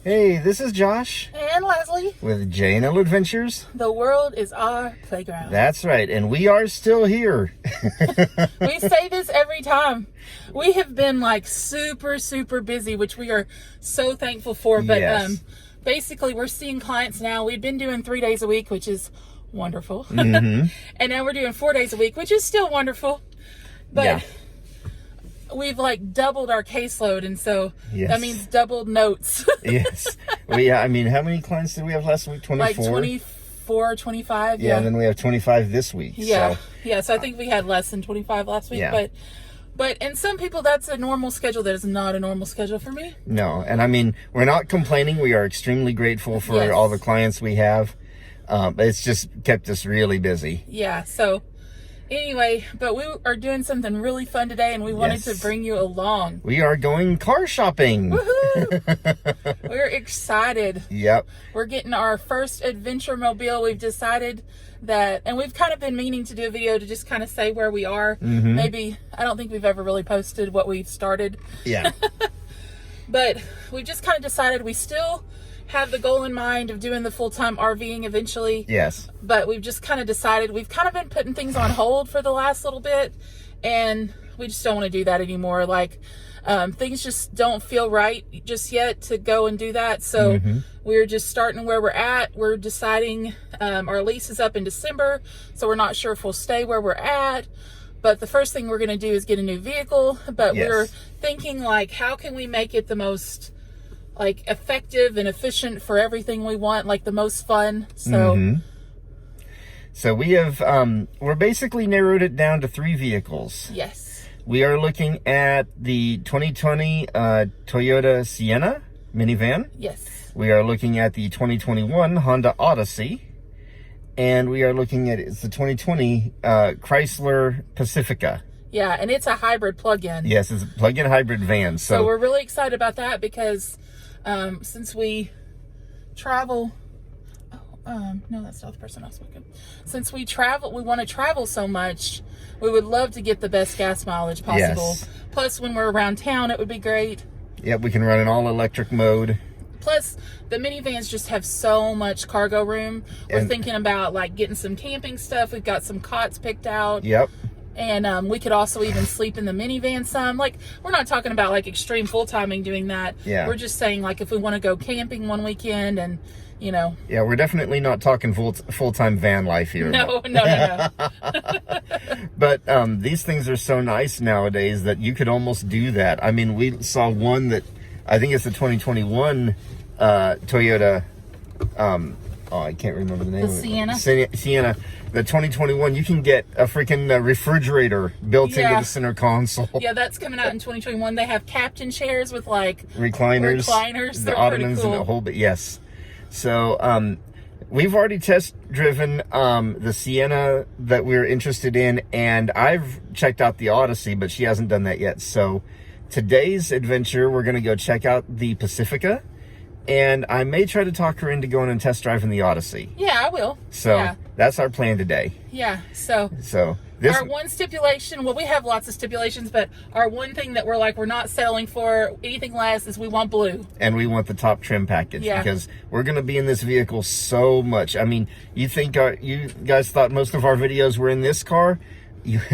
Hey, this is Josh And Leslie. with J&L Adventures. The world is our playground. That's right, and we are still here. We say this every time. We have been like super busy, which we are so thankful for. But Yes. basically, we're seeing clients now. We've been doing 3 days a week, which is wonderful. Mm-hmm. And now we're doing 4 days a week, which is still wonderful. But Yeah. we've like doubled our caseload, and so Yes. that means doubled notes. Yes. Well, yeah, I mean, how many clients did we have last week? 24? Like 24, 25. Yeah, and then we have 25 this week. Yeah. So, Yeah, so I think we had less than 25 last week. Yeah. But and some people, that's a normal schedule. That is not a normal schedule for me. no, and I mean, we're not complaining. We are extremely grateful for Yes. all the clients we have. It's just kept us really busy. Yeah, so anyway, but we are doing something really fun today, and we wanted Yes. to bring you along. We are going car shopping. Woohoo! We're excited. Yep. We're getting our first adventure mobile. We've decided that, and we've kind of been meaning to do a video to just kind of say where we are. Mm-hmm. Maybe, I don't think we've ever really posted what we've started. Yeah. But we just kind of decided we still have the goal in mind of doing the full-time RVing eventually. Yes. But we've just kind of decided, we've kind of been putting things on hold for the last little bit, and we just don't want to do that anymore. Like, things just don't feel right just yet to go and do that. So we're just starting where we're at. We're deciding, our lease is up in December, so we're not sure if we'll stay where we're at. But the first thing we're going to do is get a new vehicle. But Yes. we're thinking, like, how can we make it the most like effective and efficient for everything we want, like the most fun. So So we have, we're basically narrowed it down to 3 vehicles. yes, We are looking at the 2020 Toyota Sienna minivan. yes, We are looking at the 2021 Honda Odyssey. And we are looking at, it's the 2020 Chrysler Pacifica. yeah, and it's a hybrid plug-in. Yes, it's a plug-in hybrid van. So we're really excited about that because since we travel, no, that's not the person I was speaking. Since we want to travel so much, we would love to get the best gas mileage possible. Yes. Plus, when we're around town, it would be great. Yep, we can run an all-electric mode. Plus, the minivans just have so much cargo room. We're And- thinking about like getting some camping stuff. We've got some cots picked out. Yep. And we could also even sleep in the minivan some. Like, we're not talking about like extreme full-timing doing that. Yeah. We're just saying, like, if we want to go camping one weekend and, you know. Yeah, we're definitely not talking full-time van life here. No. But these things are so nice nowadays that you could almost do that. I mean, we saw one that, I think it's the 2021 Toyota, I can't remember the name The of Sienna? it. Sienna. The 2021, you can get a freaking refrigerator built into Yeah. the center console. Yeah, that's coming out in 2021. They have captain chairs with, like, Recliners. Recliners. The They're pretty ottomans cool. and the whole bit. Yes. So, we've already test driven the Sienna that we're interested in, and I've checked out the Odyssey, but she hasn't done that yet. So today's adventure, we're going to go check out the Pacifica, and I may try to talk her into going and test driving the Odyssey. Yeah, I will. So yeah. that's our plan today. Yeah, so This, our one stipulation, well, we have lots of stipulations, but our one thing that we're not settling for anything less is we want blue. and we want the top trim package Yeah. because we're going to be in this vehicle so much. I mean, you think you guys thought most of our videos were in this car?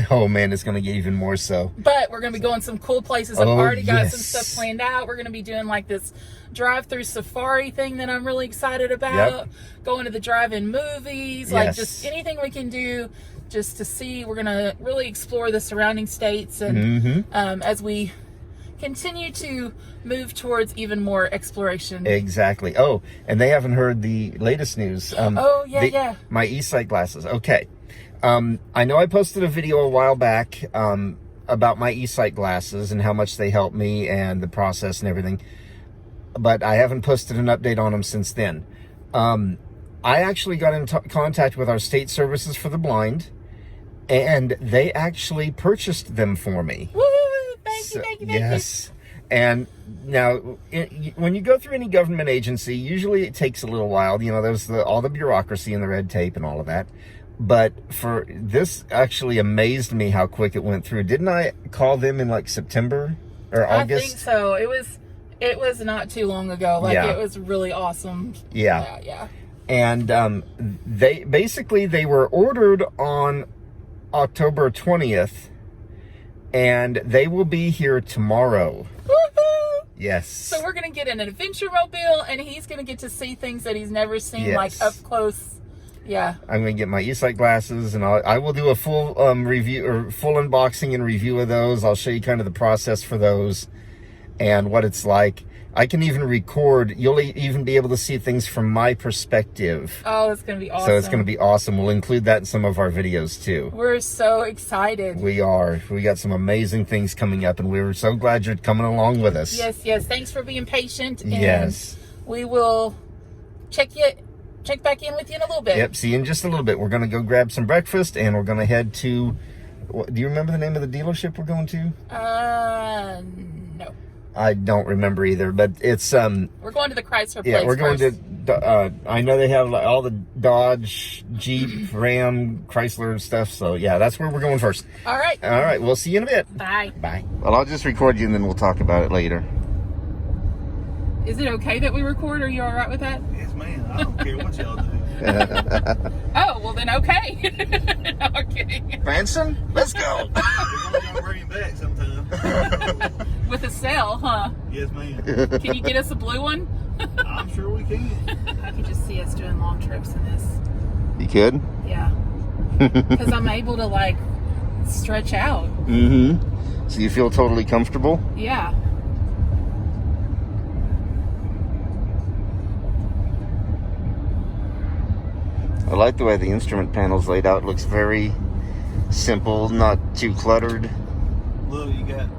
Oh man, it's going to get even more so. But we're going to be going some cool places. I've Oh, already got yes. some stuff planned out. We're going to be doing like this drive-through safari thing that I'm really excited about. Yep. Going to the drive-in movies, like Yes. just anything we can do just to see. We're going to really explore the surrounding states and Mm-hmm. as we continue to move towards even more exploration. Exactly. Oh, and they haven't heard the latest news. Yeah. My e-sight glasses. Okay. I know I posted a video a while back about my e-sight glasses and how much they helped me and the process and everything, but I haven't posted an update on them since then. I actually got in contact with our state services for the blind, and they actually purchased them for me. Woo! Thank you. Yes. And now, when you go through any government agency, usually it takes a little while. You know, there's all the bureaucracy and the red tape and all of that. But for this, actually amazed me how quick it went through. Didn't I call them in like September or August? I think so. It was It was not too long ago. Like, Yeah. it was really awesome. Yeah. Yeah. And they were ordered on October 20th, and they will be here tomorrow. Woohoo! Yes. So we're going to get in an adventure mobile, and he's going to get to see things that he's never seen, Yes. like up close. Yeah. I'm going to get my e-sight glasses, and I will do a full review or full unboxing and review of those. I'll show you kind of the process for those and what it's like. I can even record. You'll even be able to see things from my perspective. Oh, it's going to be awesome. So it's going to be awesome. We'll include that in some of our videos too. We're so excited. We are. We got some amazing things coming up, and we're so glad you're coming along with us. Yes, yes. Thanks for being patient. And Yes. we will check back in with you in a little bit. Yep. See you in just a little bit. We're going to go grab some breakfast, and we're going to head to. Do you remember the name of the dealership we're going to? No. I don't remember either, but it's We're going to the Chrysler place. yeah, we're going first. to. I know they have like, all the Dodge, Jeep, Ram, Chrysler stuff. So yeah, that's where we're going first. All right. All right, we'll see you in a bit. Bye. Bye. Well, I'll just record you, and then we'll talk about it later. Is it okay that we record? Are you all right with that? Yes, ma'am. I don't care what y'all do. Oh, well then, okay. No, I'm kidding. Branson, let's go. We're gonna bring him back sometime. With a cell, huh? Yes, ma'am. Can you get us a blue one? I'm sure we can. I can just see us doing long trips in this. You could? Yeah. Because I'm able to, like, stretch out. Mm-hmm. So you feel totally comfortable? Yeah. I like the way the instrument panel's laid out. It looks very simple, not too cluttered. Look, you got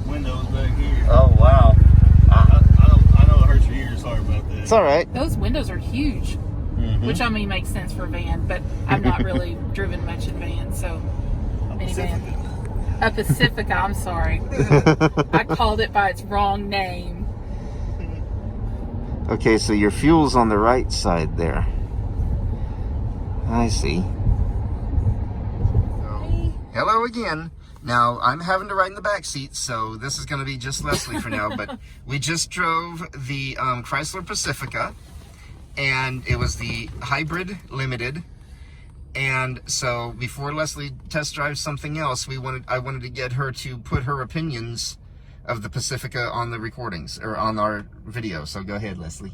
windows back here. Oh, wow. I know it hurts your ears. Sorry about that. It's all right. Those windows are huge. Mm-hmm. Which, I mean, makes sense for a van, but I've not really driven much in vans, so minivan. A Pacifica, I'm sorry. I called it by its wrong name. Okay, so your fuel's on the right side there. I see. Hello again. Now, I'm having to ride in the back seat, so this is going to be just Leslie for now, but we just drove the Chrysler Pacifica, and it was the Hybrid Limited. And so before Leslie test drives something else, I wanted to get her to put her opinions of the Pacifica on the recordings, or on our video. So go ahead, Leslie.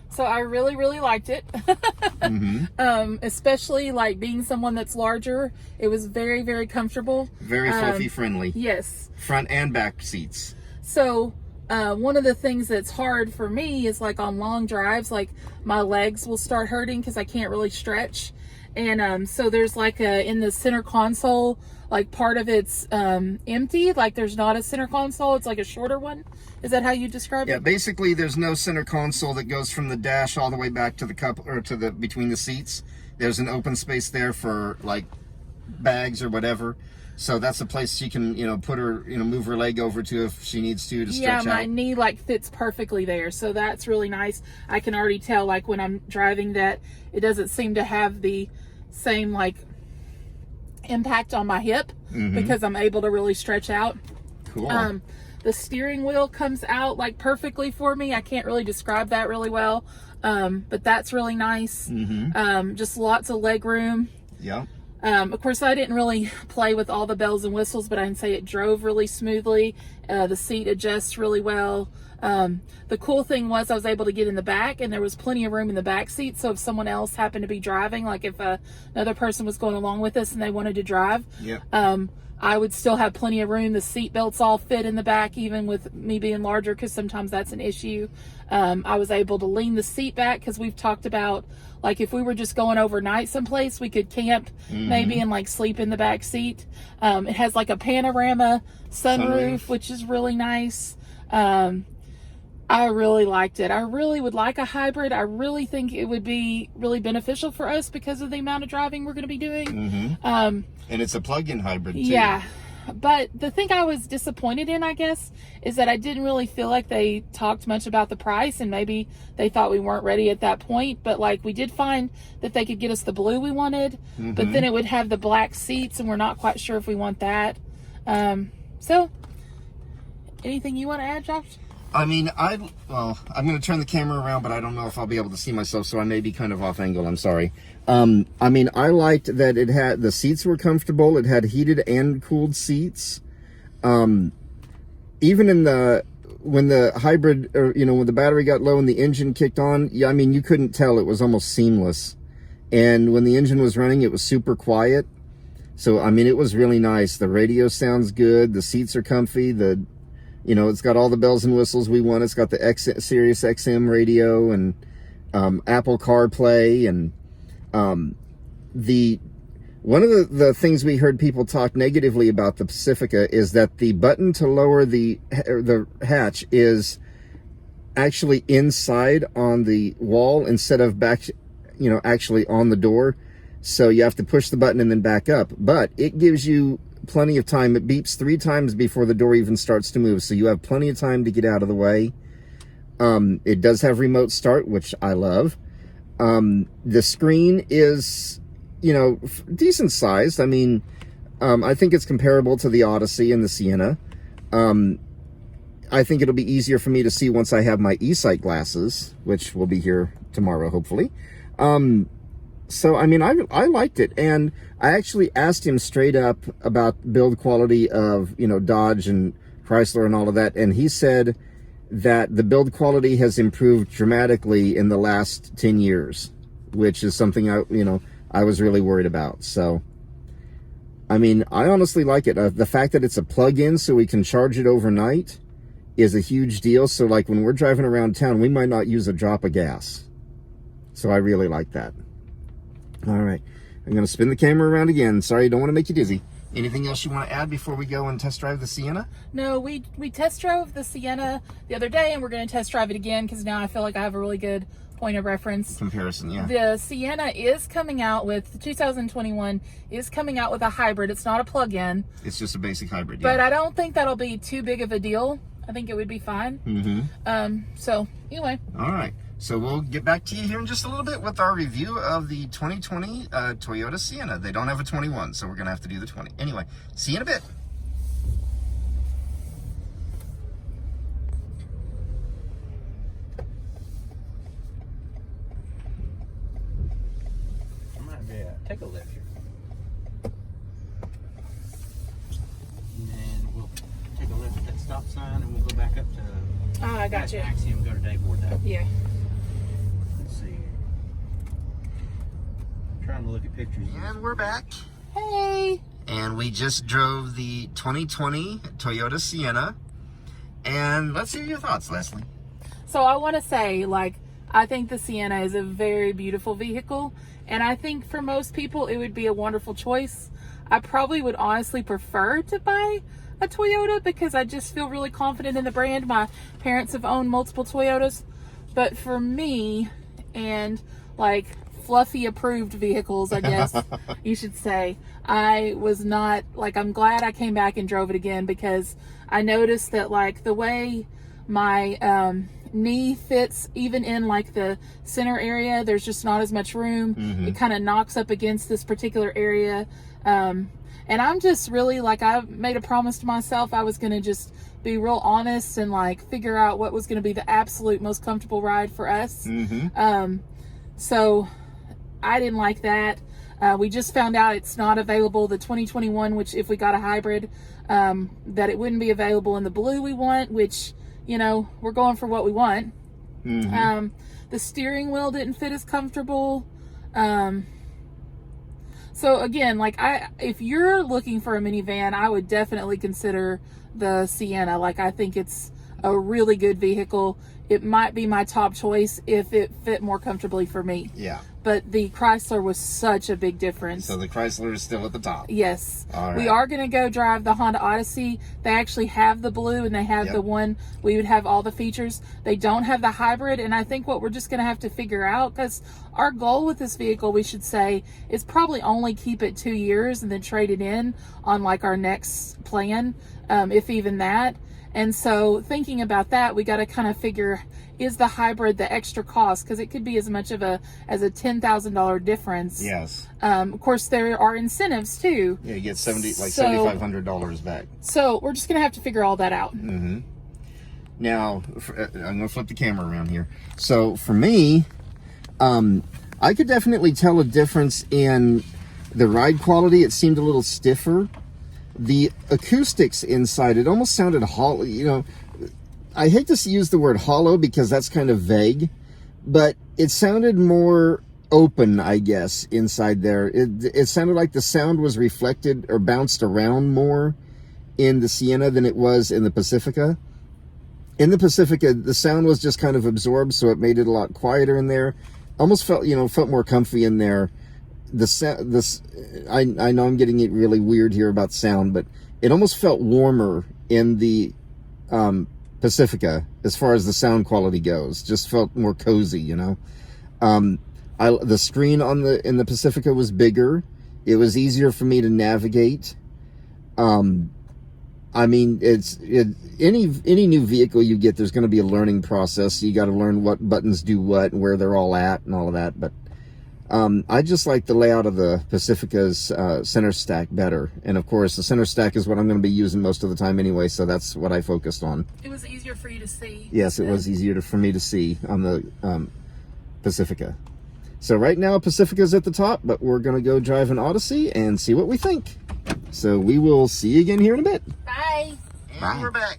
So I really, really liked it. Mm-hmm. Especially like being someone that's larger. It was very, very comfortable. Very fluffy friendly. Yes. Front and back seats. So one of the things that's hard for me is like on long drives, like my legs will start hurting because I can't really stretch. And so there's like in the center console, like part of it's empty, like there's not a center console. It's like a shorter one. Is that how you describe it? Yeah, basically there's no center console that goes from the dash all the way back to the cup, or to the between the seats. There's an open space there for like bags or whatever. So that's a place she can, put her, move her leg over to if she needs to stretch out. Yeah, my knee like fits perfectly there. So that's really nice. I can already tell like when I'm driving that it doesn't seem to have the same like impact on my hip because I'm able to really stretch out. Cool. The steering wheel comes out like perfectly for me. I can't really describe that really well. But that's really nice. Just lots of leg room. Yeah. Of course, I didn't really play with all the bells and whistles, but I can say it drove really smoothly. The seat adjusts really well. The cool thing was I was able to get in the back, and there was plenty of room in the back seat. So if someone else happened to be driving, like if another person was going along with us and they wanted to drive, I would still have plenty of room. The seat belts all fit in the back, even with me being larger, because sometimes that's an issue. I was able to lean the seat back because we've talked about, like, if we were just going overnight someplace, we could camp maybe and like sleep in the back seat. It has like a panorama sunroof, which is really nice. I really liked it. I really would like a hybrid. I really think it would be really beneficial for us because of the amount of driving we're going to be doing. And it's a plug-in hybrid too. Yeah. But the thing I was disappointed in, I guess, is that I didn't really feel like they talked much about the price, and maybe they thought we weren't ready at that point. But like, we did find that they could get us the blue we wanted, but then it would have the black seats, and we're not quite sure if we want that. So anything you want to add, Josh? I mean, I'm going to turn the camera around, but I don't know if I'll be able to see myself, so I may be kind of off angle. I'm sorry. I mean, I liked that the seats were comfortable. It had heated and cooled seats. Even when the hybrid, or, when the battery got low and the engine kicked on, yeah, I mean, you couldn't tell. It was almost seamless. And when the engine was running, it was super quiet. So, I mean, it was really nice. The radio sounds good. The seats are comfy. It's got all the bells and whistles we want. It's got the Sirius XM radio and Apple CarPlay. And one of the things we heard people talk negatively about the Pacifica is that the button to lower the hatch is actually inside on the wall instead of back, actually on the door. So you have to push the button and then back up. But it gives you plenty of time. It beeps 3 times before the door even starts to move, so you have plenty of time to get out of the way. It does have remote start, which I love. The screen is, decent sized. I mean, I think it's comparable to the Odyssey and the Sienna. I think it'll be easier for me to see once I have my eSight glasses, which will be here tomorrow, hopefully. So, I mean, I liked it, and I actually asked him straight up about build quality of, Dodge and Chrysler and all of that, and he said that the build quality has improved dramatically in the last 10 years, which is something I was really worried about. So, I mean, I honestly like it. The fact that it's a plug-in so we can charge it overnight is a huge deal. So, like, when we're driving around town, we might not use a drop of gas. So I really like that. All right, I'm going to spin the camera around again. Sorry, I don't want to make you dizzy. Anything else you want to add before we go and test drive the Sienna? No, we test drove the Sienna the other day, and we're going to test drive it again because now I feel like I have a really good point of reference. Comparison, yeah. The Sienna is coming out with, the 2021 is coming out with a hybrid. It's not a plug-in. It's just a basic hybrid, yeah. But I don't think that'll be too big of a deal. I think it would be fine. Mm-hmm. So, anyway. All right. So we'll get back to you here in just a little bit with our review of the 2020 Toyota Sienna. They don't have a 21, so we're going to have to do the 20. Anyway, see you in a bit. I might be take a left here. And then we'll take a left at that stop sign and we'll go back up to I got you. Axiom, go to Dayboard though. Yeah. Let's see. I'm trying to look at pictures. And we're back. Hey. And we just drove the 2020 Toyota Sienna. And let's hear your thoughts, Leslie. So I want to say, I think the Sienna is a very beautiful vehicle. And I think for most people, it would be a wonderful choice. I probably would honestly prefer to buy a Toyota because I just feel really confident in the brand. My parents have owned multiple Toyotas. But for me, and fluffy approved vehicles, I guess you should say, I was not, I'm glad I came back and drove it again because I noticed that the way my knee fits even in the center area, there's just not as much room. It kind of knocks up against this particular area. And I'm just really I made a promise to myself I was going to just be real honest and figure out what was going to be the absolute most comfortable ride for us. So I didn't like that. We just found out it's not available, the 2021, which if we got a hybrid, that it wouldn't be available in the blue we want, which, we're going for what we want. The steering wheel didn't fit as comfortable. So again, if you're looking for a minivan, I would definitely consider the Sienna. I think it's a really good vehicle. It might be my top choice if it fit more comfortably for me. Yeah. But the Chrysler was such a big difference. So the Chrysler is still at the top. Yes. All right. We are going to go drive the Honda Odyssey. They actually have the blue and they have the one. We would have all the features. They don't have the hybrid. And I think what we're just going to have to figure out, because our goal with this vehicle, we should say, is probably only keep it 2 years and then trade it in on our next plan, if even that. And so thinking about that, we got to kind of figure, is the hybrid the extra cost? Because it could be as much of as a $10,000 difference. Yes. Of course, there are incentives too. Yeah, you get $7,500 back. So we're just going to have to figure all that out. Now, I'm going to flip the camera around here. So for me, I could definitely tell a difference in the ride quality. It seemed a little stiffer. The acoustics inside, it almost sounded hollow. You know, I hate to use the word hollow because that's kind of vague, but it sounded more open, I guess, inside there. It sounded like the sound was reflected or bounced around more in the Sienna than it was in the Pacifica. In the Pacifica, the sound was just kind of absorbed, so it made it a lot quieter in there. Almost felt, you know, felt more comfy in there. I know I'm getting it really weird here about sound, but it almost felt warmer in the Pacifica as far as the sound quality goes. Just felt more cozy, you know. The screen in the Pacifica was bigger. It was easier for me to navigate. I mean, any new vehicle you get, there's going to be a learning process. So you got to learn what buttons do what and where they're all at and all of that. But I just like the layout of the Pacifica's center stack better. And of course, the center stack is what I'm going to be using most of the time anyway. So that's what I focused on. It was easier for you to see. Yes, it was easier for me to see on the Pacifica. So right now, Pacifica's at the top, but we're going to go drive an Odyssey and see what we think. So we will see you again here in a bit. Bye. And Bye. we're back.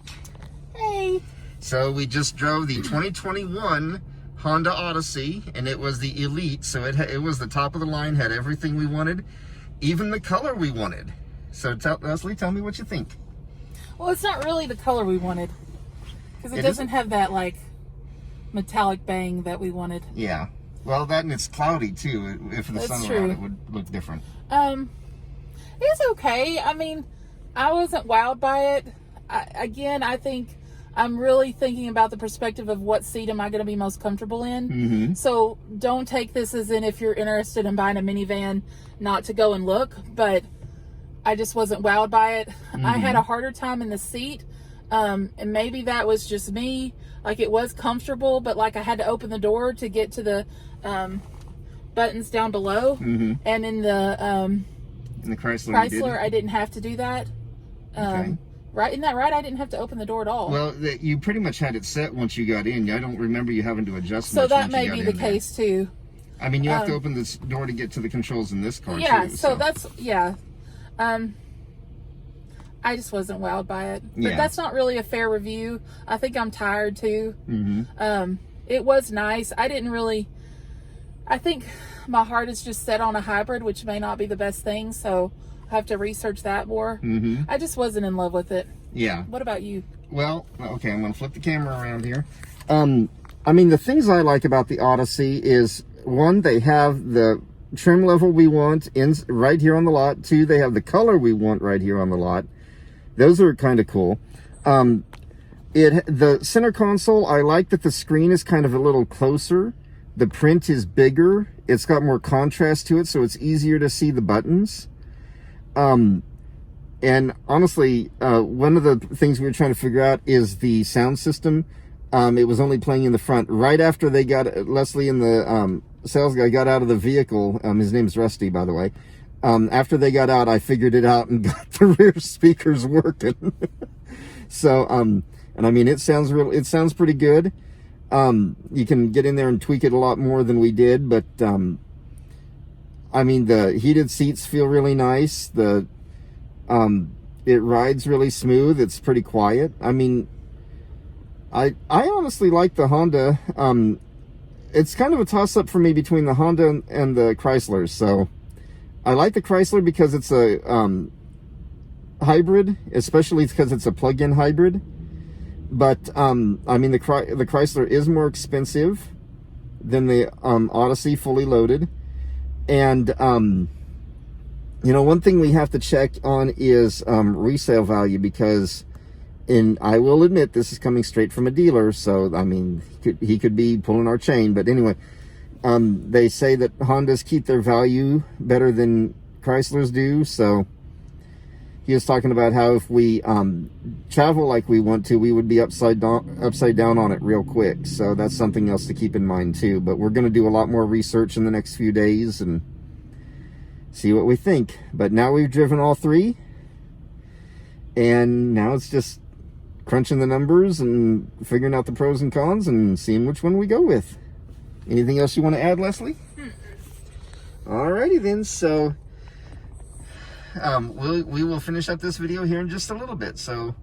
Hey. So we just drove the 2021 Honda Odyssey, and it was the Elite. So it was the top of the line, had everything we wanted, even the color we wanted. So Leslie, tell me what you think. Well, it's not really the color we wanted, because it doesn't have that like metallic bang that we wanted. Yeah. Well, that and it's cloudy too. If the sun were out, it would look different. It's okay. I mean, I wasn't wowed by it. I think I'm really thinking about the perspective of what seat am I going to be most comfortable in. Mm-hmm. So don't take this as in if you're interested in buying a minivan, not to go and look. But I just wasn't wowed by it. Mm-hmm. I had a harder time in the seat. And maybe that was just me. Like, it was comfortable, but like I had to open the door to get to the buttons down below. Mm-hmm. And in the Chrysler, I didn't have to do that. Okay. Right? Isn't that right? I didn't have to open the door at all. Well, you pretty much had it set once you got in. I don't remember you having to adjust so much that once may you got be in the there. case too. I mean, you have to open this door to get to the controls in this car Yeah, too. so that's, yeah. I just wasn't wowed by it. But Yeah. that's not really a fair review. I think I'm tired too. Mm-hmm. It was nice. I think my heart is just set on a hybrid, which may not be the best thing, so I have to research that more. Mm-hmm. I just wasn't in love with it. Yeah. What about you? Well, okay, I'm going to flip the camera around here. I mean, the things I like about the Odyssey is, one, they have the trim level we want right here on the lot. Two, they have the color we want right here on the lot. Those are kind of cool. The center console, I like that the screen is kind of a little closer. The print is bigger. It's got more contrast to it, so it's easier to see the buttons. And honestly, one of the things we were trying to figure out is the sound system. It was only playing in the front. Right after they got, Leslie and the sales guy got out of the vehicle, his name's Rusty, by the way. After they got out, I figured it out and got the rear speakers working. So, and I mean, it sounds pretty good. You can get in there and tweak it a lot more than we did, but, I mean, the heated seats feel really nice. It rides really smooth. It's pretty quiet. I mean, I honestly like the Honda. It's kind of a toss-up for me between the Honda and the Chrysler. So I like the Chrysler because it's a hybrid, especially because it's a plug-in hybrid. But I mean, the Chrysler is more expensive than the Odyssey fully loaded. And you know, one thing we have to check on is resale value, because, and I will admit this is coming straight from a dealer, so I mean, he could be pulling our chain, but anyway, they say that Hondas keep their value better than Chryslers do. So he was talking about how if we travel like we want to, we would be upside down on it real quick. So that's something else to keep in mind too. But we're going to do a lot more research in the next few days and see what we think. But now we've driven all three, and now it's just crunching the numbers and figuring out the pros and cons and seeing which one we go with. Anything else you want to add, Leslie? Alrighty then, so we will finish up this video here in just a little bit. So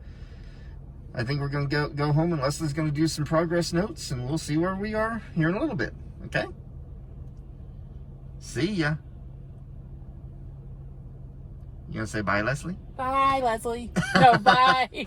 I think we're going to go home, and Leslie's going to do some progress notes, and we'll see where we are here in a little bit. Okay? See ya. You gonna say bye, Leslie? Bye, Leslie. No, bye.